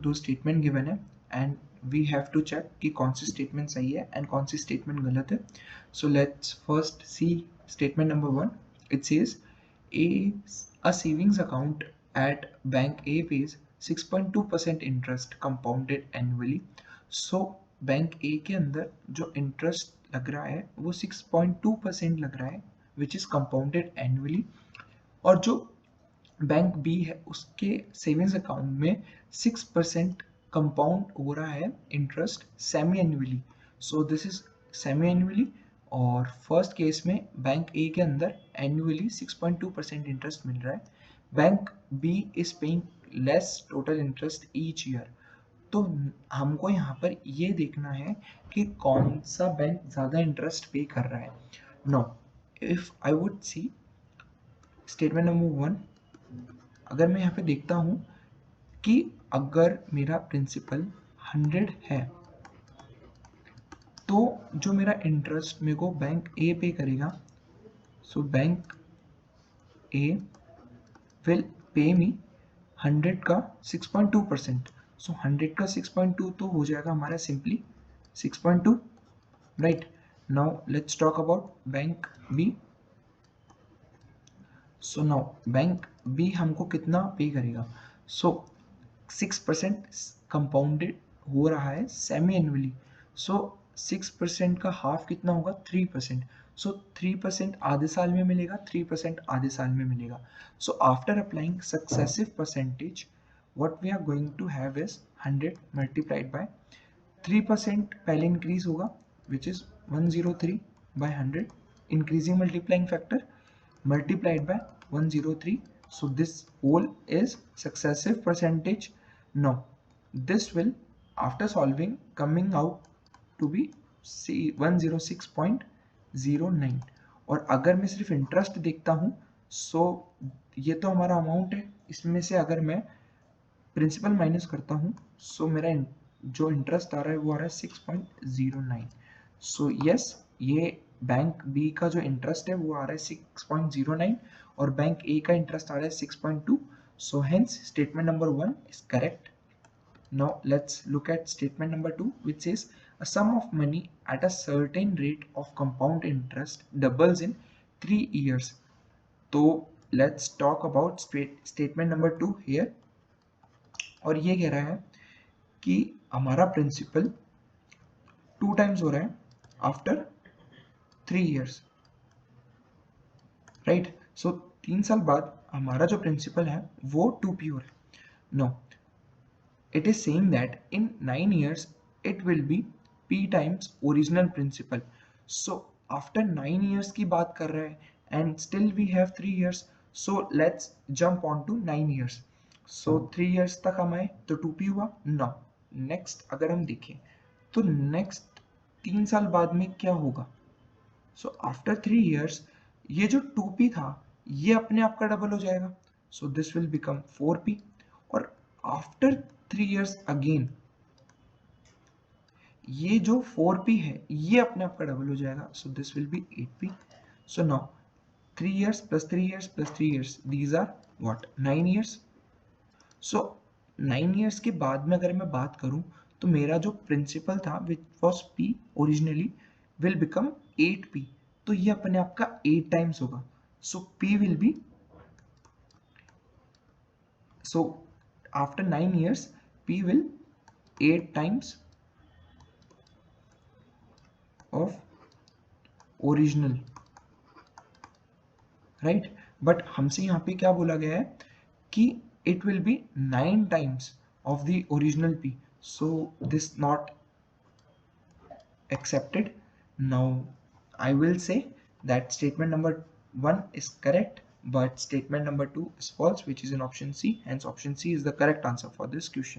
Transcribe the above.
दो statement given है and we have to check कि कौन सी स्टेटमेंट सही है एंड कौन सी स्टेटमेंट गलत है. So let's first see statement number 1. It says a savings account at bank A pays 6.2% interest compounded annually. So bank A के अंदर जो इंटरेस्ट लग रहा है वो 6.2% लग रहा है विच इज कंपाउंडेड एनुअली, और जो बैंक बी है उसके सेविंग्स अकाउंट में 6% कंपाउंड हो रहा है interest semi annually. So this is semi annually, और फर्स्ट केस में बैंक ए के अंदर एनुअली 6.2% इंटरेस्ट मिल रहा है. Bank B is paying less total interest each year. तो हमको यहाँ पर ये देखना है कि कौन सा बैंक ज़्यादा इंटरेस्ट पे कर रहा है. No, if I would see statement number 1, अगर मैं यहाँ पे देखता हूँ कि अगर मेरा प्रिंसिपल 100 है तो जो मेरा इंटरेस्ट मेरे को बैंक ए पे करेगा, so bank A will pay मी 100 का 6.2%. सो 100 का 6.2 तो हो जाएगा हमारा simply 6.2, right. Now let's talk about bank B. So now bank B हमको कितना पे करेगा. सो 6% कंपाउंडेड हो रहा है सेमी एनुअली. सो 6% का हाफ कितना होगा 3%. सो 3% आधे साल में मिलेगा, 3% आधे साल में मिलेगा. So after applying successive percentage what we are going to have is 100 multiplied by 3% पहले इंक्रीज होगा which is 103 by 100 increasing multiplying factor multiplied by 103. So this whole is successive percentage. Now this will after solving coming out to be 106.09. और अगर मैं सिर्फ interest देखता हूँ सो ये तो हमारा अमाउंट है, इसमें से अगर मैं प्रिंसिपल माइनस करता हूँ सो मेरा जो इंटरेस्ट आ रहा है वो आ रहा है 6.09. सो यस, ये बैंक बी का जो इंटरेस्ट है वो आ रहा है 6.09 और बैंक ए का इंटरेस्ट आ रहा है 6.2. So hence statement number 1 is correct. Now let's look at statement number 2, which says a sum of money at a certain rate of compound interest doubles in 3 years. तो let's talk about statement number 2 here. और ये कह रहा है कि हमारा principal 2 times हो रहा है आफ्टर 3 years, राइट. सो 3 साल बाद हमारा जो प्रिंसिपल है वो 2p हो रहा है. No, it is saying that in 9 years it will be p times original principal. So after 9 years की बात कर रहा है and still we have 3 years. So let's jump on to 9 years. So 3 years तक हम आए तो 2p हुआ. Now next अगर हम देखें तो next 3 साल बाद में क्या होगा. So after 3 years ये जो 2p था ये अपने आप का डबल हो जाएगा. So this will become 4p. और आफ्टर 3 years अगेन ये जो 4p है ये अपने आप का डबल हो जाएगा. So this will be 8p. So now 3 years plus 3 years plus 3 years, these are what 9 years. So 9 years के बाद में अगर मैं बात करूं तो मेरा जो प्रिंसिपल था which was p originally will become 8p. तो ये अपने आप का 8 टाइम्स होगा. सो p will be, so after 9 years p will 8 times of original, right. but हमसे यहाँ पे क्या बोला गया है कि it will be 9 times of the original p. so this not accepted. Now I will say that statement number 1 is correct, but statement number 2 is false, which is in option C. Hence option C is the correct answer for this question.